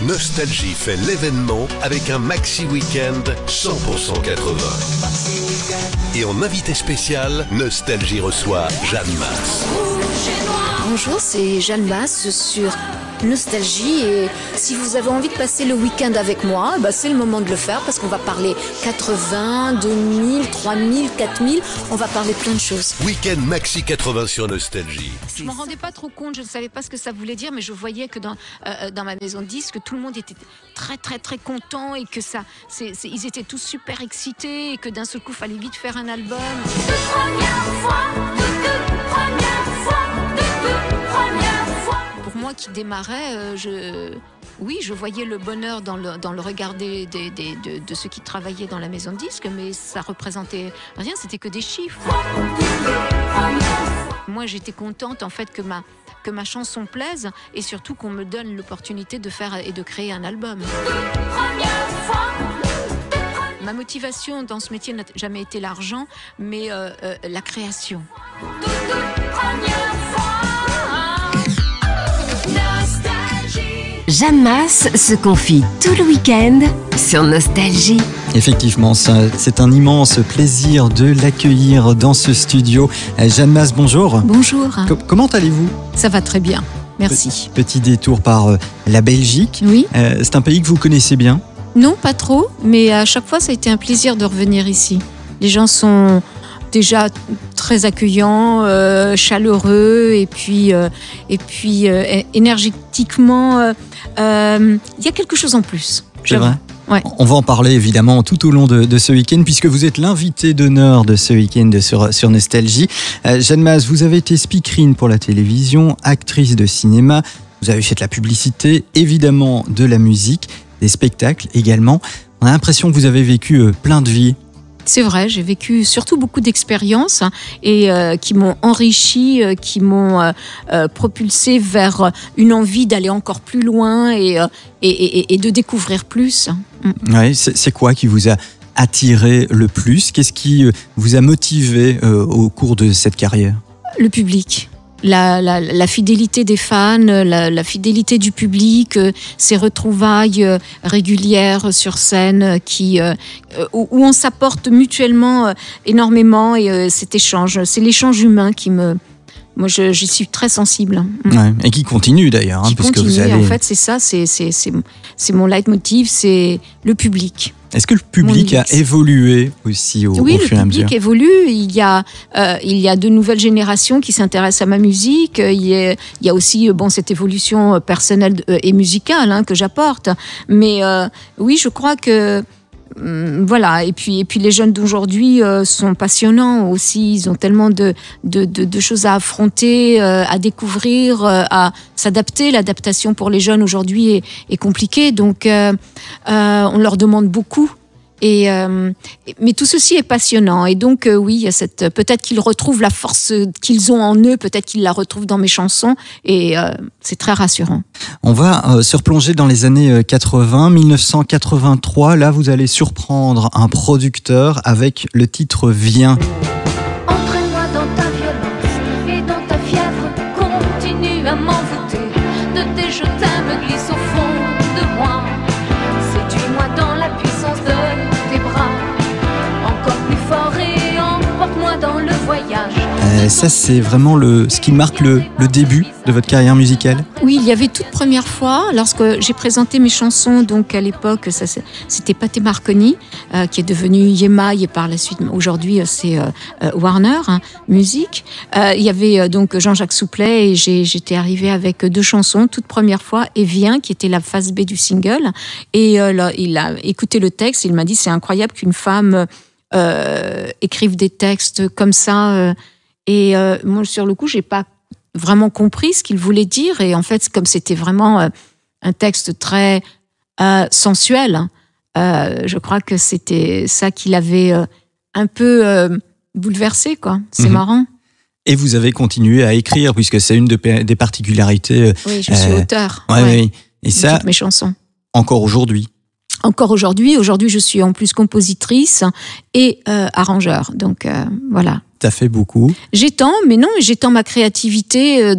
Nostalgie fait l'événement avec un maxi week-end 100% 80. Et en invité spécial, Nostalgie reçoit Jeanne Masse. Bonjour, c'est Jeanne Masse sur Nostalgie, et si vous avez envie de passer le week-end avec moi, c'est le moment de le faire parce qu'on va parler 80, 2000, 3000, 4000, on va parler plein de choses. Week-end maxi 80 sur Nostalgie. Je m'en rendais pas trop compte, je ne savais pas ce que ça voulait dire, mais je voyais que dans ma maison de disques, tout le monde était très très très content et que ils étaient tous super excités et que d'un seul coup, il fallait vite faire un album. Pour moi qui démarrais, je voyais le bonheur dans le regard de ceux qui travaillaient dans la maison de disques, mais ça représentait rien, c'était que des chiffres. Moi, j'étais contente en fait que ma chanson plaise et surtout qu'on me donne l'opportunité de faire et de créer un album. Ma motivation dans ce métier n'a jamais été l'argent, mais la création. Jeanne Masse se confie tout le week-end sur Nostalgie. Effectivement, c'est un immense plaisir de l'accueillir dans ce studio. Jeanne Masse, bonjour. Bonjour. Comment allez-vous ? Ça va très bien, merci. Petit détour par la Belgique. Oui. C'est un pays que vous connaissez bien ? Non, pas trop, mais à chaque fois, ça a été un plaisir de revenir ici. Les gens sont déjà très accueillants, chaleureux, et puis énergétiquement, il y a quelque chose en plus. C'est vrai ? Ouais. On va en parler évidemment tout au long de ce week-end, puisque vous êtes l'invité d'honneur de ce week-end sur Nostalgie. Jeanne Masse, vous avez été speakerine pour la télévision, actrice de cinéma, vous avez fait de la publicité, évidemment de la musique, des spectacles également. On a l'impression que vous avez vécu plein de vies. C'est vrai, j'ai vécu surtout beaucoup d'expériences et qui m'ont enrichi, qui m'ont propulsé vers une envie d'aller encore plus loin et de découvrir plus. Ouais, c'est quoi qui vous a attiré le plus ? Qu'est-ce qui vous a motivé au cours de cette carrière ? Le public. La fidélité des fans, la fidélité du public, ces retrouvailles régulières sur scène où on s'apporte mutuellement énormément, et cet échange, c'est l'échange humain qui me... Moi, j'y suis très sensible. Ouais, et qui continue d'ailleurs. Qui puisque continue, vous allez... en fait, c'est ça, c'est mon leitmotiv, c'est le public. Est-ce que le public a évolué aussi au fur et à mesure ? Oui, le public évolue. Il y a de nouvelles générations qui s'intéressent à ma musique. Il y a aussi cette évolution personnelle et musicale que j'apporte. Mais oui, je crois que voilà. Et puis les jeunes d'aujourd'hui sont passionnants aussi. Ils ont tellement de choses à affronter, à découvrir, à s'adapter. L'adaptation pour les jeunes aujourd'hui est compliquée, donc on leur demande beaucoup. Mais tout ceci est passionnant, et donc oui, il y a peut-être qu'ils retrouvent la force qu'ils ont en eux, peut-être qu'ils la retrouvent dans mes chansons, et c'est très rassurant. On va se replonger dans les années 80, 1983. Là, vous allez surprendre un producteur avec le titre Viens. Entraîne-moi dans ta violence et dans ta fièvre, continue à m'envoûter de tes je t'aime, glisse au fond de moi. Séduis-moi dans la puissance de tes bras, encore plus fort, et emporte-moi dans le voyage. Ça, c'est vraiment ce qui marque le début de votre carrière musicale ? Oui, il y avait toute première fois, lorsque j'ai présenté mes chansons, donc à l'époque, c'était Pathé Marconi, qui est devenu Yema, et par la suite, aujourd'hui, c'est Warner Music. Il y avait donc Jean-Jacques Souplet, et j'étais arrivée avec 2 chansons, toute première fois, et Viens, qui était la phase B du single. Et là, il a écouté le texte, il m'a dit, c'est incroyable qu'une femme écrive des textes comme ça. Et moi, sur le coup, j'ai pas vraiment compris ce qu'il voulait dire. Et en fait, comme c'était vraiment un texte très sensuel, je crois que c'était ça qui l'avait un peu bouleversé, quoi. C'est marrant. Et vous avez continué à écrire, puisque c'est une des particularités. Oui, je suis auteur. Oui. Et ça, toutes mes chansons. Encore aujourd'hui. Encore aujourd'hui. Aujourd'hui, je suis en plus compositrice et arrangeur. Donc, voilà. Ça fait beaucoup. J'étends ma créativité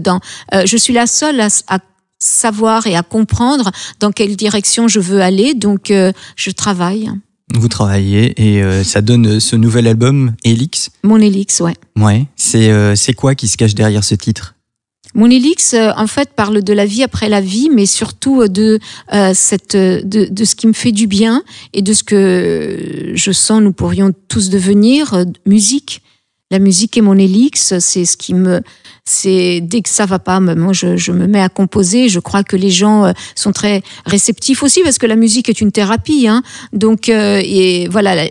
je suis la seule à savoir et à comprendre dans quelle direction je veux aller. Donc, je travaille. Vous travaillez et ça donne ce nouvel album, Helix. Mon Helix, ouais. Ouais. C'est quoi qui se cache derrière ce titre ? Mon Helix, en fait, parle de la vie après la vie, mais surtout de ce qui me fait du bien et de ce que je sens nous pourrions tous devenir, musique. La musique est mon Helix, c'est dès que ça va pas, moi je me mets à composer. Je crois que les gens sont très réceptifs aussi parce que la musique est une thérapie, hein. Donc et voilà,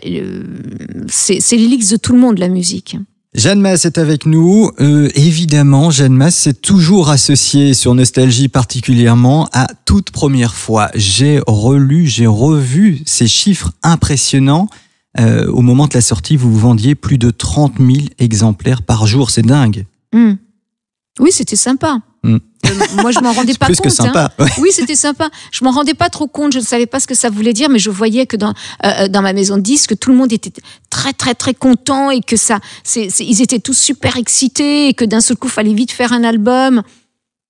c'est l'Helix de tout le monde, la musique. Jeanne Mas est avec nous. Évidemment, Jeanne Mas, c'est toujours associé sur Nostalgie particulièrement à toute première fois. J'ai revu ces chiffres impressionnants. Au moment de la sortie, vous vendiez plus de 30 000 exemplaires par jour. C'est dingue. Oui, c'était sympa. Moi, je m'en rendais pas plus compte. Que sympa. Hein. Ouais. Oui, c'était sympa. Je m'en rendais pas trop compte. Je ne savais pas ce que ça voulait dire, mais je voyais que dans ma maison de disques, tout le monde était très, très, très content et que ils étaient tous super excités et que d'un seul coup, il fallait vite faire un album.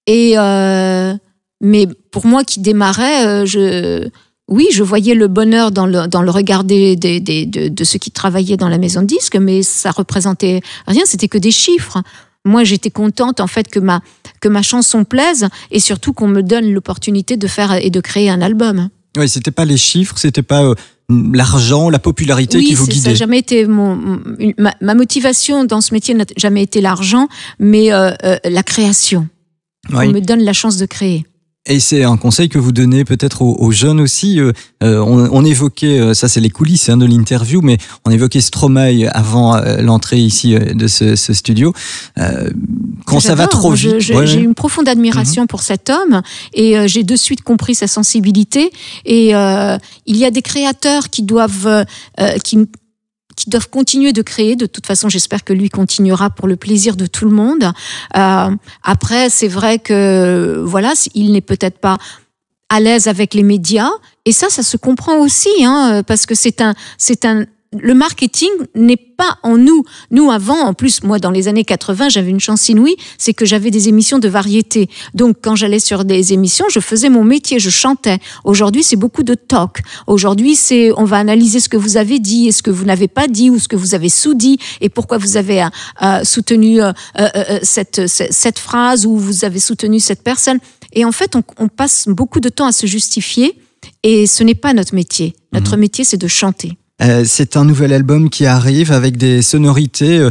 Et mais pour moi, qui démarrais, je voyais le bonheur dans le regard de ceux qui travaillaient dans la maison de disques, mais ça représentait rien. C'était que des chiffres. Moi, j'étais contente en fait que ma chanson plaise et surtout qu'on me donne l'opportunité de faire et de créer un album. Oui, c'était pas les chiffres, c'était pas l'argent, la popularité qui vous guidait. Ça n'a jamais été ma motivation dans ce métier n'a jamais été l'argent, mais la création. Oui. On me donne la chance de créer. Et c'est un conseil que vous donnez peut-être aux jeunes aussi. On évoquait, ça c'est les coulisses de l'interview, mais on évoquait Stromae avant l'entrée ici de ce studio. Quand ça va trop vite... J'ai une profonde admiration pour cet homme et j'ai de suite compris sa sensibilité. Et il y a des créateurs qui doivent continuer de créer. De toute façon, j'espère que lui continuera pour le plaisir de tout le monde. Après, c'est vrai que voilà, il n'est peut-être pas à l'aise avec les médias. Et ça se comprend aussi, hein, parce que le marketing n'est pas en nous. Nous, avant, en plus, moi, dans les années 80, j'avais une chance inouïe, c'est que j'avais des émissions de variété. Donc, quand j'allais sur des émissions, je faisais mon métier, je chantais. Aujourd'hui, c'est beaucoup de talk. Aujourd'hui, on va analyser ce que vous avez dit et ce que vous n'avez pas dit ou ce que vous avez sous-dit et pourquoi vous avez soutenu cette phrase ou vous avez soutenu cette personne. Et en fait, on passe beaucoup de temps à se justifier et ce n'est pas notre métier. Notre métier, c'est de chanter. C'est un nouvel album qui arrive avec des sonorités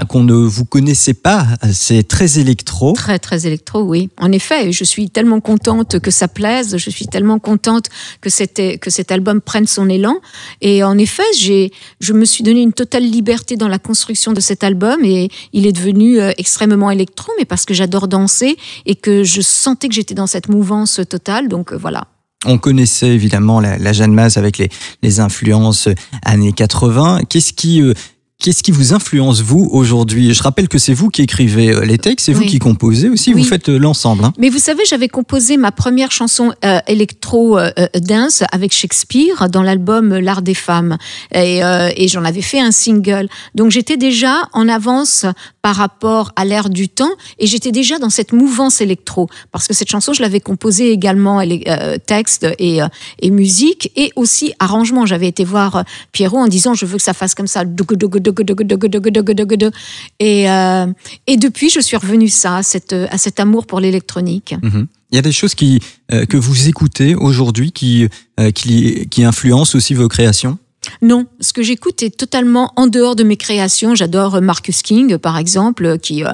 qu'on ne vous connaissait pas. C'est très électro. Très, très électro, oui. En effet, je suis tellement contente que ça plaise. Je suis tellement contente que cet album prenne son élan. Et en effet, je me suis donné une totale liberté dans la construction de cet album et il est devenu extrêmement électro, mais parce que j'adore danser et que je sentais que j'étais dans cette mouvance totale. Donc voilà. On connaissait évidemment la Jeanne Mas avec les influences années 80. Qu'est-ce qui vous influence, vous, aujourd'hui ? Je rappelle que c'est vous qui écrivez les textes, c'est vous qui composez aussi, vous faites l'ensemble. Hein. Mais vous savez, j'avais composé ma première chanson électro-dance avec Shakespeare dans l'album L'Art des femmes. Et j'en avais fait un single. Donc j'étais déjà en avance par rapport à l'ère du temps et j'étais déjà dans cette mouvance électro. Parce que cette chanson, je l'avais composée également, texte et musique et aussi arrangement. J'avais été voir Pierrot en disant « Je veux que ça fasse comme ça ». Et depuis, je suis revenue à cet amour pour l'électronique. Il y a des choses que vous écoutez aujourd'hui qui influencent aussi vos créations ? Non, ce que j'écoute est totalement en dehors de mes créations. J'adore Marcus King, par exemple, qui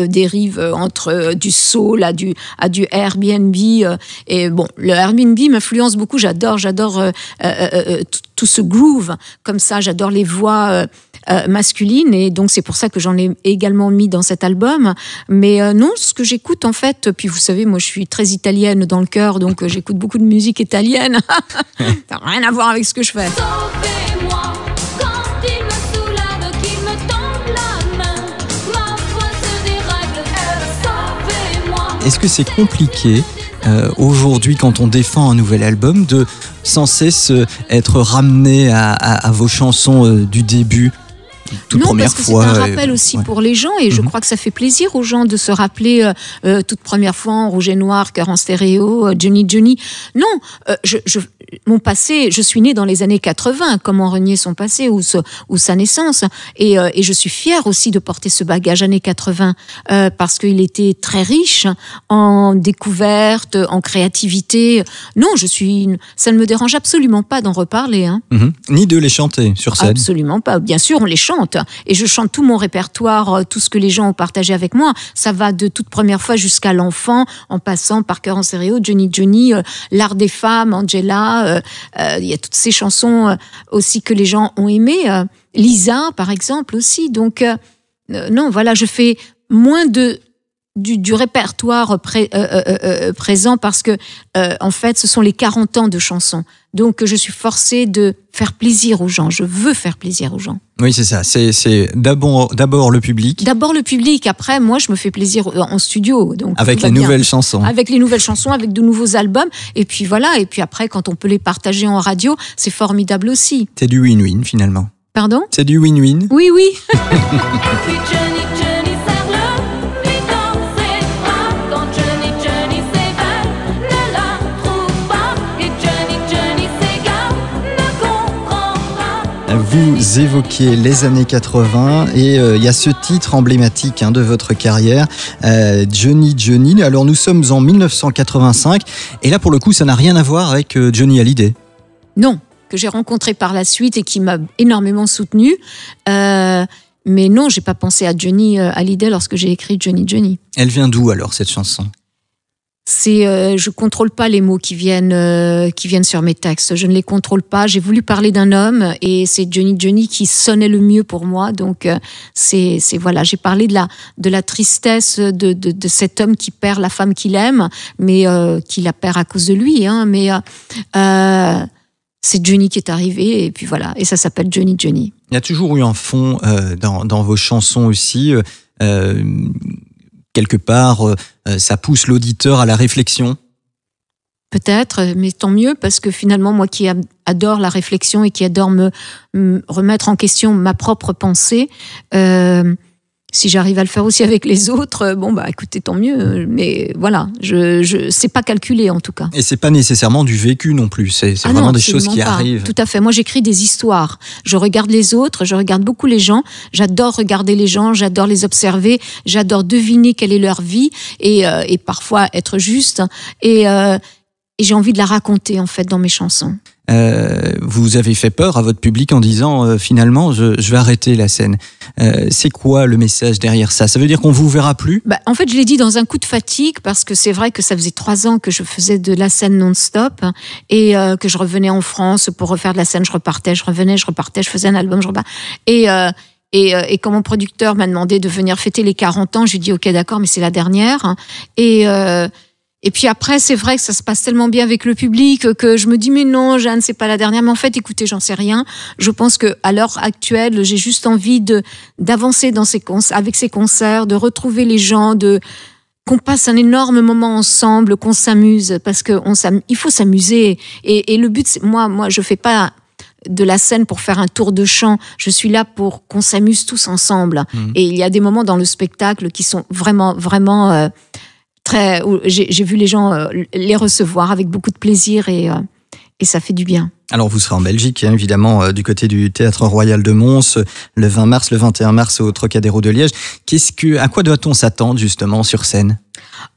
dérive entre du soul à du Airbnb. Et bon, le Airbnb m'influence beaucoup. J'adore tout ce groove comme ça. J'adore les voix masculines et donc c'est pour ça que j'en ai également mis dans cet album. Mais non, ce que j'écoute en fait, puis vous savez, moi je suis très italienne dans le cœur, donc j'écoute beaucoup de musique italienne. Ça n'a rien à voir avec ce que je fais. Sauvez-moi quand il me soulève, qu'il me tende la main, ma foi se dérègle. Sauvez-moi. Est-ce que c'est compliqué aujourd'hui quand on défend un nouvel album de sans cesse être ramené à vos chansons du début ? toute non, première parce que fois. c'est un rappel aussi pour les gens et je crois que ça fait plaisir aux gens de se rappeler toute première fois en rouge et noir, cœur en stéréo, Johnny Johnny. Non, mon passé, je suis née dans les années 80, comment renier son passé ou sa naissance et je suis fière aussi de porter ce bagage années 80 parce qu'il était très riche en découvertes, en créativité. Non, ça ne me dérange absolument pas d'en reparler. Hein. Ni de les chanter sur scène. Absolument pas. Bien sûr, on les chante. Et je chante tout mon répertoire, tout ce que les gens ont partagé avec moi. Ça va de toute première fois jusqu'à l'enfant, en passant par Cœur en stéréo, Johnny Johnny, L'art des femmes, Angela. Il y a toutes ces chansons aussi que les gens ont aimées. Lisa, par exemple, aussi. Donc, non, voilà, je fais moins du répertoire présent parce que, en fait, ce sont les 40 ans de chansons. Donc, je suis forcée de faire plaisir aux gens. Je veux faire plaisir aux gens. Oui, c'est ça. C'est d'abord le public. D'abord le public. Après, moi, je me fais plaisir en studio. Donc, avec les nouvelles chansons. Avec les nouvelles chansons, avec de nouveaux albums. Et puis voilà. Et puis après, quand on peut les partager en radio, c'est formidable aussi. C'est du win-win, finalement. Pardon ? C'est du win-win. Oui, oui. Vous évoquiez les années 80 et il y a ce titre emblématique de votre carrière, Johnny Johnny. Alors nous sommes en 1985 et là pour le coup ça n'a rien à voir avec Johnny Hallyday. Non, que j'ai rencontré par la suite et qui m'a énormément soutenue. Mais non, j'ai pas pensé à Johnny Hallyday lorsque j'ai écrit Johnny Johnny. Elle vient d'où alors cette chanson ? Je contrôle pas les mots qui viennent sur mes textes. Je ne les contrôle pas. J'ai voulu parler d'un homme et c'est Johnny Johnny qui sonnait le mieux pour moi. Donc c'est voilà. J'ai parlé de la tristesse de cet homme qui perd la femme qu'il aime, mais qui la perd à cause de lui. Mais c'est Johnny qui est arrivé et puis voilà. Et ça s'appelle Johnny Johnny. Il y a toujours eu un fond dans vos chansons aussi. Quelque part, ça pousse l'auditeur à la réflexion. Peut-être, mais tant mieux, parce que finalement, moi qui adore la réflexion et qui adore me remettre en question ma propre pensée, si j'arrive à le faire aussi avec les autres, écoutez, tant mieux. Mais voilà, c'est pas calculé en tout cas. Et c'est pas nécessairement du vécu non plus, c'est vraiment des choses qui arrivent. Tout à fait, moi j'écris des histoires. Je regarde les autres, je regarde beaucoup les gens. J'adore regarder les gens, j'adore les observer, j'adore deviner quelle est leur vie et parfois être juste. Et j'ai envie de la raconter en fait dans mes chansons. Vous avez fait peur à votre public en disant finalement je vais arrêter la scène. C'est quoi le message derrière ça ? Ça veut dire qu'on vous verra plus ? En fait, je l'ai dit dans un coup de fatigue parce que c'est vrai que ça faisait 3 ans que je faisais de la scène non-stop et que je revenais en France pour refaire de la scène. Je repartais, je revenais, je repartais, je faisais un album, je repartais. Et quand mon producteur m'a demandé de venir fêter les 40 ans, je lui ai dit ok d'accord, mais c'est la dernière. Et puis après, c'est vrai que ça se passe tellement bien avec le public que je me dis mais non, Jeanne, c'est pas la dernière. Mais en fait, écoutez, j'en sais rien. Je pense que à l'heure actuelle, j'ai juste envie d'avancer avec ces concerts, de retrouver les gens, qu'on passe un énorme moment ensemble, qu'on s'amuse parce que il faut s'amuser. Et le but, c'est moi, je fais pas de la scène pour faire un tour de chant. Je suis là pour qu'on s'amuse tous ensemble. Et il y a des moments dans le spectacle qui sont vraiment, vraiment j'ai vu les gens les recevoir avec beaucoup de plaisir et ça fait du bien. Alors vous serez en Belgique, évidemment, du côté du Théâtre Royal de Mons, le 20 mars, le 21 mars au Trocadéro de Liège. À quoi doit-on s'attendre justement sur scène ?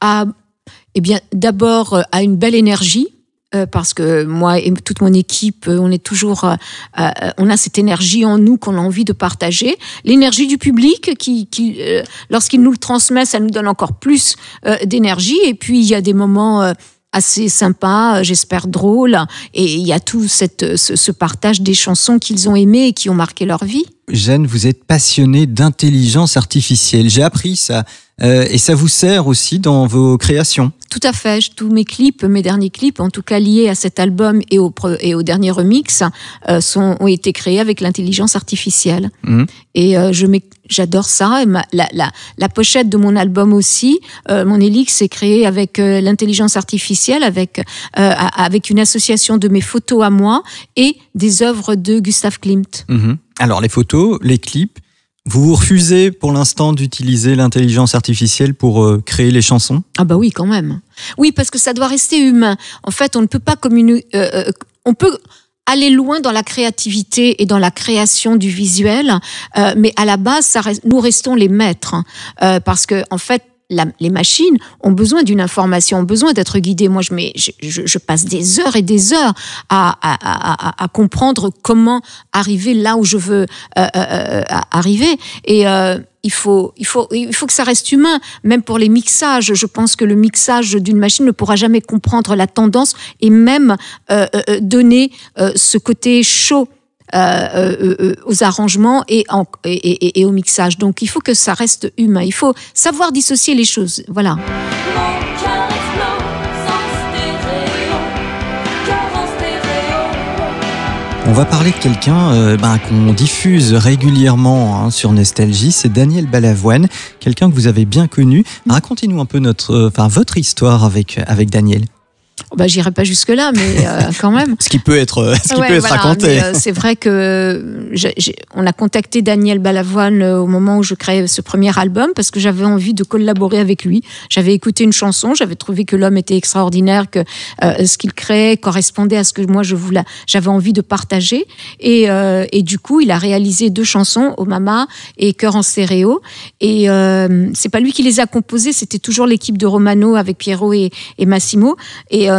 Eh bien, d'abord à une belle énergie. Parce que moi et toute mon équipe, on est toujours, on a cette énergie en nous qu'on a envie de partager. L'énergie du public qui lorsqu'il nous le transmet, ça nous donne encore plus d'énergie. Et puis il y a des moments assez sympas, j'espère drôles. Et il y a tout ce partage des chansons qu'ils ont aimées et qui ont marqué leur vie. Jeanne, vous êtes passionnée d'intelligence artificielle. J'ai appris ça et ça vous sert aussi dans vos créations. Tout à fait. Tous mes clips, mes derniers clips, en tout cas liés à cet album et au dernier remix, ont été créés avec l'intelligence artificielle. Et j'adore ça. Et la pochette de mon album aussi, mon Helix, est créée avec l'intelligence artificielle, avec une association de mes photos à moi et des œuvres de Gustav Klimt. Alors les photos, les clips, vous refusez pour l'instant d'utiliser l'intelligence artificielle pour créer les chansons ? Ah bah oui, quand même. Oui, parce que ça doit rester humain. En fait, on ne peut pas on peut aller loin dans la créativité et dans la création du visuel, mais à la base, nous restons les maîtres. Parce que, en fait, les machines ont besoin d'une information, ont besoin d'être guidées. Moi, je passe des heures et des heures à comprendre comment arriver là où je veux arriver. Et il faut que ça reste humain, même pour les mixages. Je pense que le mixage d'une machine ne pourra jamais comprendre la tendance et même donner ce côté chaud aux arrangements et au mixage. Donc il faut que ça reste humain. Il faut savoir dissocier les choses. Voilà. On va parler de quelqu'un qu'on diffuse régulièrement sur Nostalgie, c'est Daniel Balavoine, quelqu'un que vous avez bien connu. Racontez-nous un peu votre histoire avec Daniel. J'irai pas jusque-là, mais quand même. Ce qui peut être raconté. C'est vrai que on a contacté Daniel Balavoine au moment où je créais ce premier album parce que j'avais envie de collaborer avec lui. J'avais écouté une chanson, j'avais trouvé que l'homme était extraordinaire, que ce qu'il créait correspondait à ce que moi j'avais envie de partager. Et du coup, il a réalisé 2 chansons, Oh Mama et Cœur en stéréo. Et c'est pas lui qui les a composées, c'était toujours l'équipe de Romano avec Pierrot et Massimo.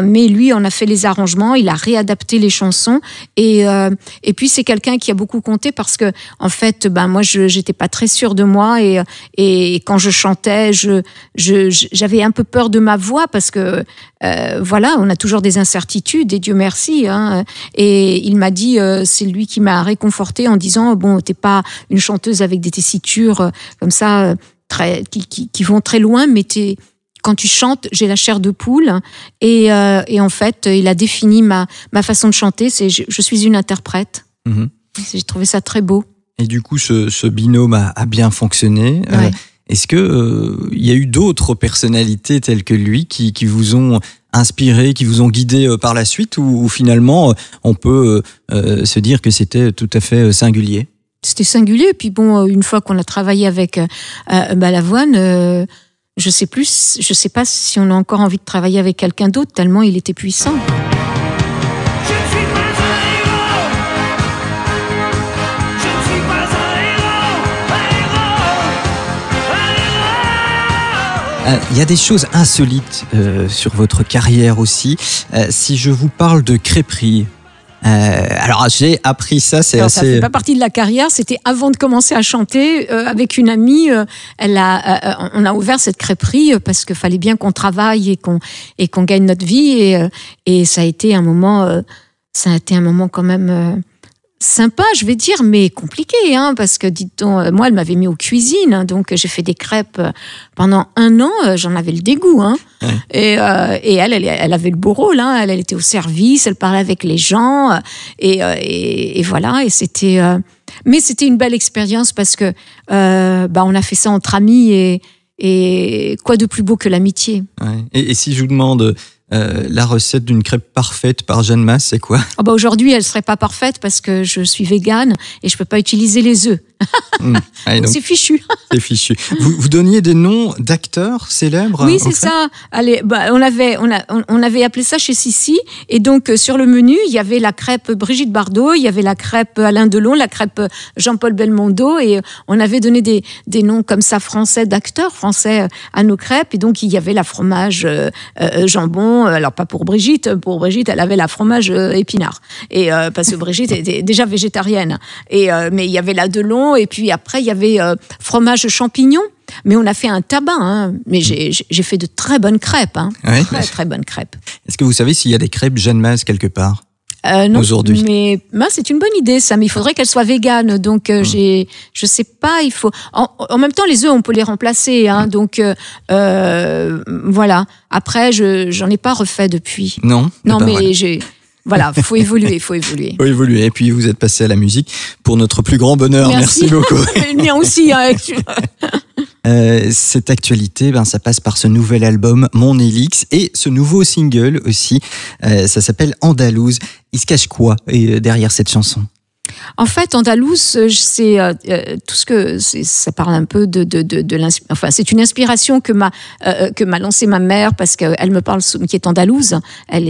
Mais lui en a fait les arrangements, il a réadapté les chansons et puis c'est quelqu'un qui a beaucoup compté parce que en fait moi j'étais pas très sûre de moi et quand je chantais j'avais un peu peur de ma voix parce que voilà, on a toujours des incertitudes et Dieu merci et il m'a dit c'est lui qui m'a réconfortée en disant bon, t'es pas une chanteuse avec des tessitures comme ça qui vont très loin, mais quand tu chantes, j'ai la chair de poule et en fait, il a défini ma façon de chanter. Je suis une interprète. J'ai trouvé ça très beau. Et du coup, ce binôme a bien fonctionné. Ouais. Est-ce que il y a eu d'autres personnalités telles que lui qui vous ont inspiré, qui vous ont guidé par la suite, ou finalement on peut se dire que c'était tout à fait singulier? C'était singulier. Puis bon, une fois qu'on a travaillé avec Balavoine. Je sais pas si on a encore envie de travailler avec quelqu'un d'autre, tellement il était puissant. Il y a des choses insolites sur votre carrière aussi. Si je vous parle de crêperie, alors j'ai appris ça, c'est assez... Ça fait pas partie de la carrière, c'était avant de commencer à chanter avec une amie. On a ouvert cette crêperie parce qu'il fallait bien qu'on travaille et qu'on gagne notre vie et ça a été un moment quand même sympa, je vais dire, mais compliqué, parce que, dit-on, moi, elle m'avait mis aux cuisines, donc j'ai fait des crêpes pendant 1 an, j'en avais le dégoût, Ouais. Et elle avait le beau rôle, elle était au service, elle parlait avec les gens, et voilà, et c'était, mais c'était une belle expérience parce que, on a fait ça entre amis et quoi de plus beau que l'amitié. Ouais. Et si je vous demande la recette d'une crêpe parfaite par Jeanne Mas, c'est quoi? Aujourd'hui, elle serait pas parfaite parce que je suis végane et je peux pas utiliser les œufs. Allez, donc, c'est fichu. c'est fichu. Vous donniez des noms d'acteurs célèbres? Oui, c'est ça. Allez, on avait appelé ça chez Sissi. Et donc, sur le menu, il y avait la crêpe Brigitte Bardot, il y avait la crêpe Alain Delon, la crêpe Jean-Paul Belmondo. Et on avait donné des noms comme ça français, d'acteurs français à nos crêpes. Et donc, il y avait la fromage jambon. Alors, pas pour Brigitte. Pour Brigitte, elle avait la fromage épinard. Et parce que Brigitte était déjà végétarienne. Mais il y avait la Delon. Et puis après, il y avait fromage champignon. Mais on a fait un tabac. Mais j'ai fait de très bonnes crêpes. Ouais. Très, très bonnes crêpes. Est-ce que vous savez s'il y a des crêpes Jeanne Mas quelque part? Non, aujourd'hui. mais c'est une bonne idée ça, mais il faudrait qu'elle soit végane. Donc je sais pas, il faut. En même temps, les œufs on peut les remplacer, hein, donc voilà. Après, j'en ai pas refait depuis. Non, mais voilà, faut évoluer. Faut évoluer. Et puis vous êtes passé à la musique pour notre plus grand bonheur. Merci beaucoup. Le mien aussi. Hein. Cette actualité, ça passe par ce nouvel album Mon Élix et ce nouveau single aussi. Ça s'appelle Andalouse. Il se cache quoi derrière cette chanson? En fait, Andalouse, c'est tout ce que ça parle un peu de enfin, c'est une inspiration que m'a lancée ma mère parce qu'elle me parle, qui est andalouse. Elle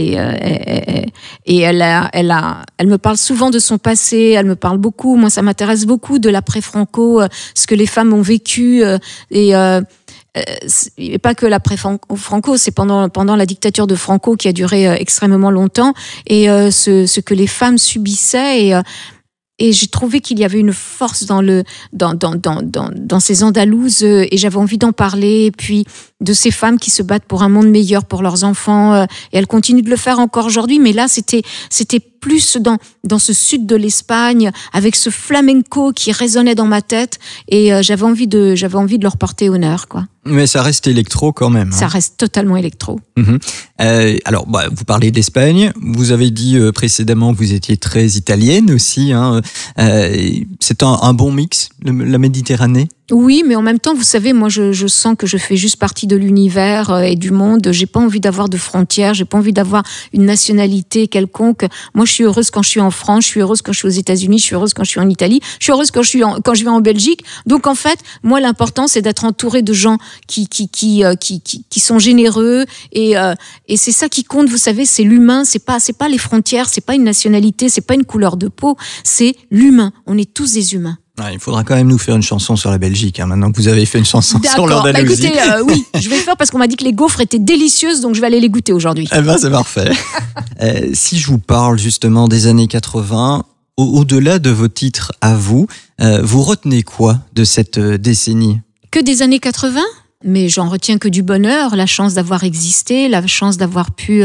me parle souvent de son passé. Elle me parle beaucoup. Moi, ça m'intéresse beaucoup de l'après-Franco, ce que les femmes ont vécu et pas que l'après-Franco, c'est pendant la dictature de Franco qui a duré extrêmement longtemps et ce que les femmes subissaient et j'ai trouvé qu'il y avait une force dans ces Andalouses et j'avais envie d'en parler. Et puis de ces femmes qui se battent pour un monde meilleur pour leurs enfants. Et elles continuent de le faire encore aujourd'hui. Mais là, c'était plus dans ce sud de l'Espagne, avec ce flamenco qui résonnait dans ma tête. Et j'avais envie de leur porter honneur, quoi. Mais ça reste électro quand même. Ça reste totalement électro. Alors, vous parlez d'Espagne. Vous avez dit précédemment que vous étiez très italienne aussi. Hein. C'est un bon mix, la Méditerranée? Oui, mais en même temps, vous savez, moi, je sens que je fais juste partie de l'univers et du monde. J'ai pas envie d'avoir de frontières. J'ai pas envie d'avoir une nationalité quelconque. Moi, je suis heureuse quand je suis en France. Je suis heureuse quand je suis aux États-Unis. Je suis heureuse quand je suis en Italie. Je suis heureuse quand je vais en Belgique. Donc, en fait, moi, l'important, c'est d'être entourée de gens qui sont généreux et c'est ça qui compte. Vous savez, c'est l'humain. C'est pas les frontières. C'est pas une nationalité. C'est pas une couleur de peau. C'est l'humain. On est tous des humains. Il faudra quand même nous faire une chanson sur la Belgique, hein, maintenant que vous avez fait une chanson sur l'Andalousie. Écoutez, oui, je vais le faire parce qu'on m'a dit que les gaufres étaient délicieuses, donc je vais aller les goûter aujourd'hui. C'est parfait. Si je vous parle justement des années 80, au-delà de vos titres à vous, vous retenez quoi de cette décennie? Que des années 80 ? Mais j'en retiens que du bonheur, la chance d'avoir existé, la chance d'avoir pu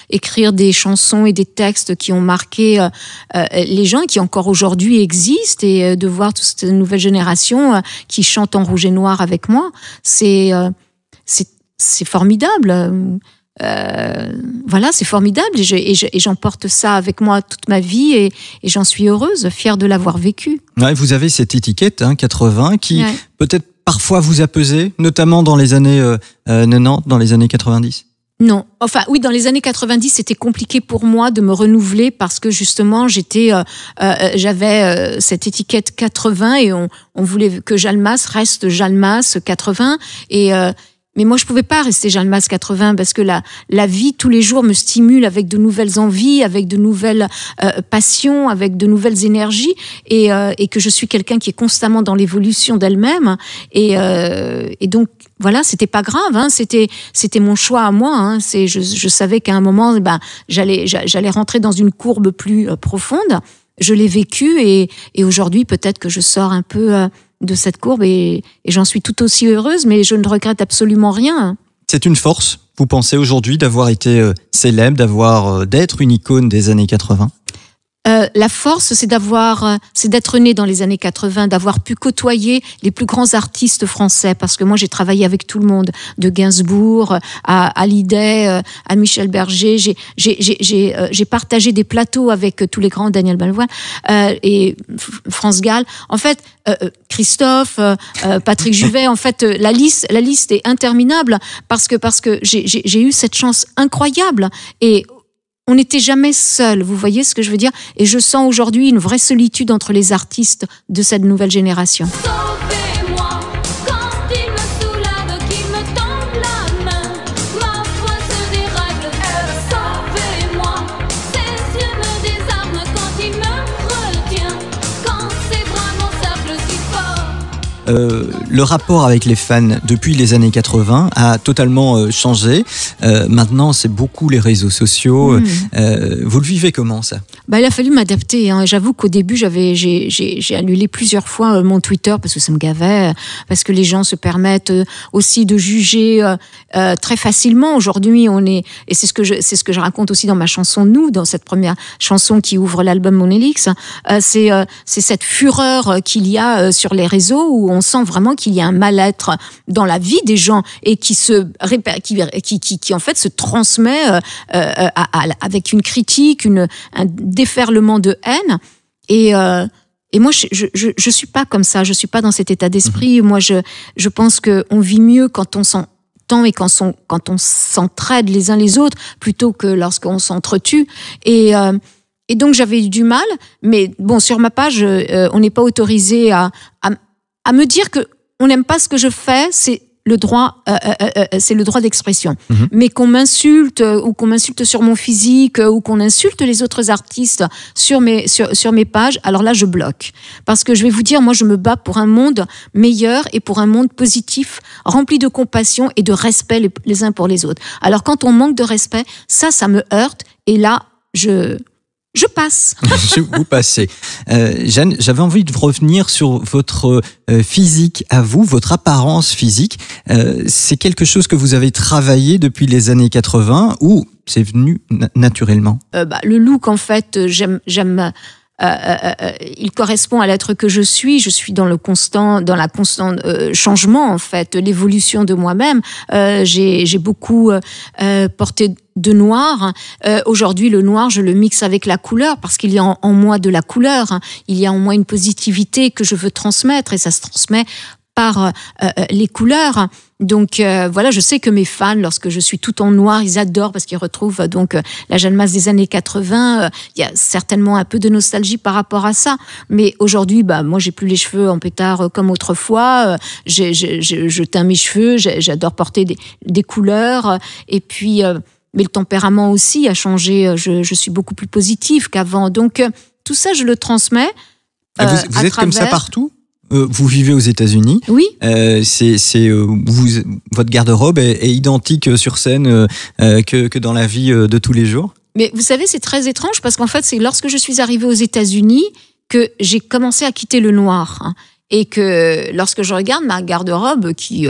écrire des chansons et des textes qui ont marqué les gens, qui encore aujourd'hui existent, et de voir toute cette nouvelle génération qui chante en rouge et noir avec moi, c'est formidable. Voilà, c'est formidable et j'emporte ça avec moi toute ma vie et j'en suis heureuse, fière de l'avoir vécu. Ouais, vous avez cette étiquette 80 qui peut-être parfois vous a pesé, notamment dans les années 90, dans les années 90? Non, enfin oui, dans les années 90, c'était compliqué pour moi de me renouveler parce que justement, j'avais cette étiquette 80 et on voulait que Jalmas reste Jalmas 80 mais moi, je pouvais pas rester Jalmas 80 parce que la vie, tous les jours, me stimule avec de nouvelles envies, avec de nouvelles passions, avec de nouvelles énergies et que je suis quelqu'un qui est constamment dans l'évolution d'elle-même. Et donc, voilà, c'était pas grave, hein, c'était mon choix à moi. Hein, je savais qu'à un moment, j'allais rentrer dans une courbe plus profonde. Je l'ai vécu et aujourd'hui, peut-être que je sors un peu de cette courbe et j'en suis tout aussi heureuse, mais je ne regrette absolument rien. C'est une force, vous pensez aujourd'hui, d'avoir été célèbre, d'être une icône des années 80? La force, c'est d'être né dans les années 80, d'avoir pu côtoyer les plus grands artistes français, parce que moi j'ai travaillé avec tout le monde, de Gainsbourg à Hallyday, à Michel Berger. J'ai partagé des plateaux avec tous les grands, Daniel Balavoine et France Gall. En fait, Christophe, Patrick Juvet. En fait, la liste est interminable parce que j'ai eu cette chance incroyable et on n'était jamais seul, vous voyez ce que je veux dire? Et je sens aujourd'hui une vraie solitude entre les artistes de cette nouvelle génération. Sauvez-moi quand il me soulève, qu'il me tende la main, ma foi se dérègle. Sauvez-moi, ses yeux me désarment quand il me retient, quand ses bras m'encerclent si fort. le rapport avec les fans depuis les années 80 a totalement changé. Maintenant, c'est beaucoup les réseaux sociaux. Vous le vivez comment ça ? Il a fallu m'adapter. J'avoue qu'au début, j'ai annulé plusieurs fois mon Twitter parce que ça me gavait, parce que les gens se permettent aussi de juger très facilement. Aujourd'hui, et c'est ce que je raconte aussi dans ma chanson Nous, dans cette première chanson qui ouvre l'album Monélix. C'est cette fureur qu'il y a sur les réseaux où on sent vraiment qu'il y a un mal-être dans la vie des gens et qui en fait se transmet avec une critique, un déferlement de haine. Et moi, je suis pas comme ça. Je suis pas dans cet état d'esprit. Moi, je pense qu'on vit mieux quand on s'entend et quand on s'entraide les uns les autres plutôt que lorsqu'on s'entretue. Et donc, j'avais eu du mal. Mais bon, sur ma page, on n'est pas autorisé à me dire que on n'aime pas ce que je fais. C'est le droit d'expression. Mais qu'on m'insulte ou qu'on m'insulte sur mon physique ou qu'on insulte les autres artistes sur mes pages, alors là je bloque. Parce que je vais vous dire, moi je me bats pour un monde meilleur et pour un monde positif, rempli de compassion et de respect les uns pour les autres. Alors quand on manque de respect, ça me heurte et là je passe. Vous passez. Jeanne, j'avais envie de revenir sur votre physique à vous, votre apparence physique. C'est quelque chose que vous avez travaillé depuis les années 80 ou c'est venu naturellement ? Le look, en fait, j'aime. Il correspond à l'être que je suis. Je suis dans la constant changement, en fait, l'évolution de moi-même. J'ai beaucoup porté de noir. Aujourd'hui, le noir, je le mixe avec la couleur parce qu'il y a en moi de la couleur. Il y a en moi une positivité que je veux transmettre et ça se transmet par les couleurs. Donc voilà, je sais que mes fans, lorsque je suis tout en noir, ils adorent parce qu'ils retrouvent donc la Jeanne Mas des années 80. Il y a certainement un peu de nostalgie par rapport à ça. Mais aujourd'hui, moi, j'ai plus les cheveux en pétard comme autrefois. Je teins mes cheveux, j'adore porter des couleurs. Et puis, mais le tempérament aussi a changé. Je suis beaucoup plus positive qu'avant. Donc tout ça, je le transmets. Vous êtes comme ça partout ? Vous vivez aux États-Unis. Oui. Votre garde-robe est identique sur scène que dans la vie de tous les jours. Mais vous savez, c'est très étrange parce qu'en fait, c'est lorsque je suis arrivée aux États-Unis que j'ai commencé à quitter le noir. Et que lorsque je regarde ma garde-robe qui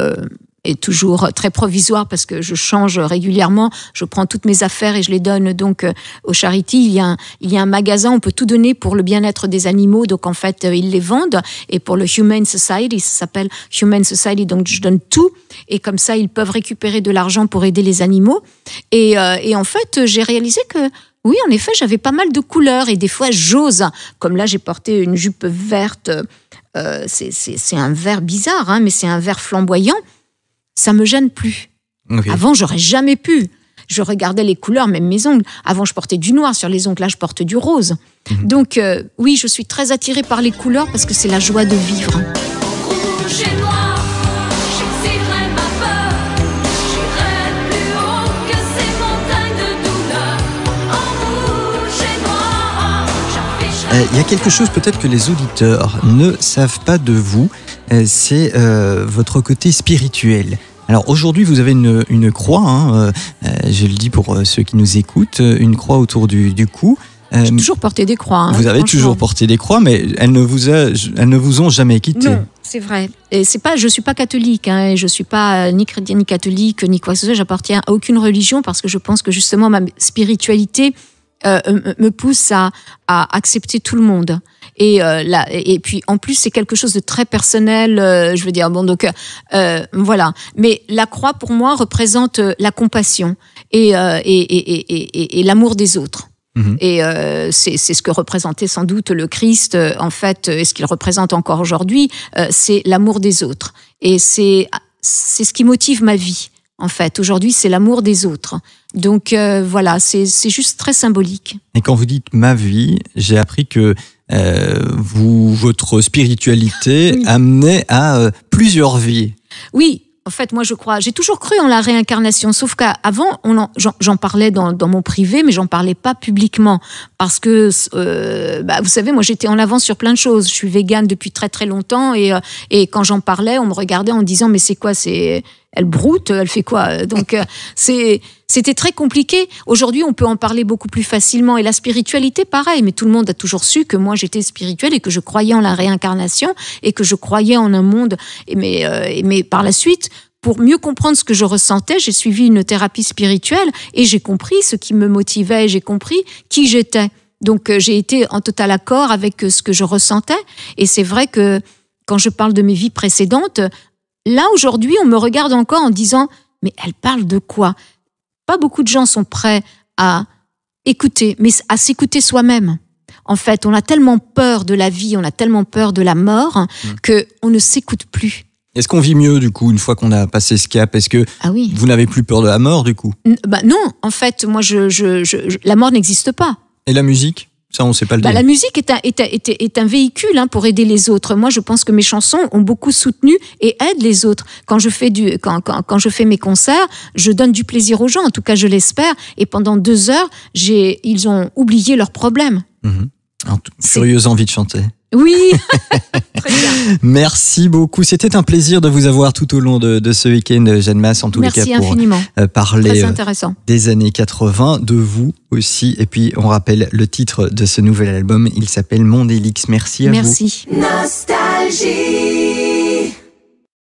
est toujours très provisoire parce que je change régulièrement, je prends toutes mes affaires et je les donne donc aux charities. Il y a un magasin, on peut tout donner pour le bien-être des animaux, donc en fait ils les vendent. Et pour le Humane Society, ça s'appelle Humane Society, donc je donne tout et comme ça ils peuvent récupérer de l'argent pour aider les animaux. Et en fait j'ai réalisé que oui, en effet, j'avais pas mal de couleurs et des fois j'ose. Comme là, j'ai porté une jupe verte. C'est un vert bizarre, mais c'est un vert flamboyant. Ça me gêne plus. Okay. Avant, j'aurais jamais pu. Je regardais les couleurs, même mes ongles. Avant, je portais du noir sur les ongles. Là, je porte du rose. Donc, oui, je suis très attirée par les couleurs parce que c'est la joie de vivre. Rouge et noir, j'exilerai ma peur. J'irai plus haut que ces montagnes de douleur. En rouge et noir, j'afficherai. Il y a quelque chose peut-être que les auditeurs ne savent pas de vous. C'est votre côté spirituel. Alors aujourd'hui, vous avez une croix, je le dis pour ceux qui nous écoutent, une croix autour du cou. J'ai toujours porté des croix. Vous avez toujours porté des croix, mais elles ne vous ont jamais quitté. Non, c'est vrai. Et je suis pas catholique, et je suis pas ni chrétienne, ni catholique, ni quoi que ce soit. J'appartiens à aucune religion parce que je pense que justement ma spiritualité me pousse à accepter tout le monde. Et puis en plus c'est quelque chose de très personnel, je veux dire voilà. Mais la croix pour moi représente la compassion et l'amour des autres. Et c'est ce que représentait sans doute le Christ en fait, et ce qu'il représente encore aujourd'hui, c'est l'amour des autres. Et c'est ce qui motive ma vie. En fait, aujourd'hui, c'est l'amour des autres. Donc voilà, c'est juste très symbolique. Et quand vous dites ma vie, j'ai appris que votre spiritualité amenait à plusieurs vies. Oui, En fait, moi, je crois, j'ai toujours cru en la réincarnation, sauf qu'avant, j'en parlais dans mon privé, mais j'en parlais pas publiquement, parce que, vous savez, moi, j'étais en avance sur plein de choses. Je suis végane depuis très très longtemps, et quand j'en parlais, on me regardait en me disant, mais c'est quoi, elle broute, elle fait quoi? Donc, c'était très compliqué. Aujourd'hui, on peut en parler beaucoup plus facilement. Et la spiritualité, pareil. Mais tout le monde a toujours su que moi, j'étais spirituelle et que je croyais en la réincarnation et que je croyais en un monde. Mais par la suite, pour mieux comprendre ce que je ressentais, j'ai suivi une thérapie spirituelle et j'ai compris ce qui me motivait. J'ai compris qui j'étais. Donc, j'ai été en total accord avec ce que je ressentais. Et c'est vrai que quand je parle de mes vies précédentes, là, aujourd'hui, on me regarde encore en disant « Mais elle parle de quoi ?» Pas beaucoup de gens sont prêts à écouter, mais à s'écouter soi-même. En fait, on a tellement peur de la vie, on a tellement peur de la mort qu'on ne s'écoute plus. Est-ce qu'on vit mieux, du coup, une fois qu'on a passé ce cap? Est-ce que vous n'avez plus peur de la mort, du coup? Non, en fait, moi, la mort n'existe pas. Et la musique? Ça, on ne sait pas le dire. La musique est un véhicule pour aider les autres. Moi, je pense que mes chansons ont beaucoup soutenu et aident les autres. Quand je fais quand je fais mes concerts, je donne du plaisir aux gens. En tout cas, je l'espère. Et pendant 2 heures, ils ont oublié leurs problèmes. Furieuse envie de chanter. Oui, très bien. Merci beaucoup. C'était un plaisir de vous avoir tout au long de ce week-end, Jeanne Mas, en tous les cas, pour infiniment. Parler des années 80, de vous aussi. Et puis, on rappelle le titre de ce nouvel album. Il s'appelle Mondélix. Merci à vous. Merci. Nostalgie.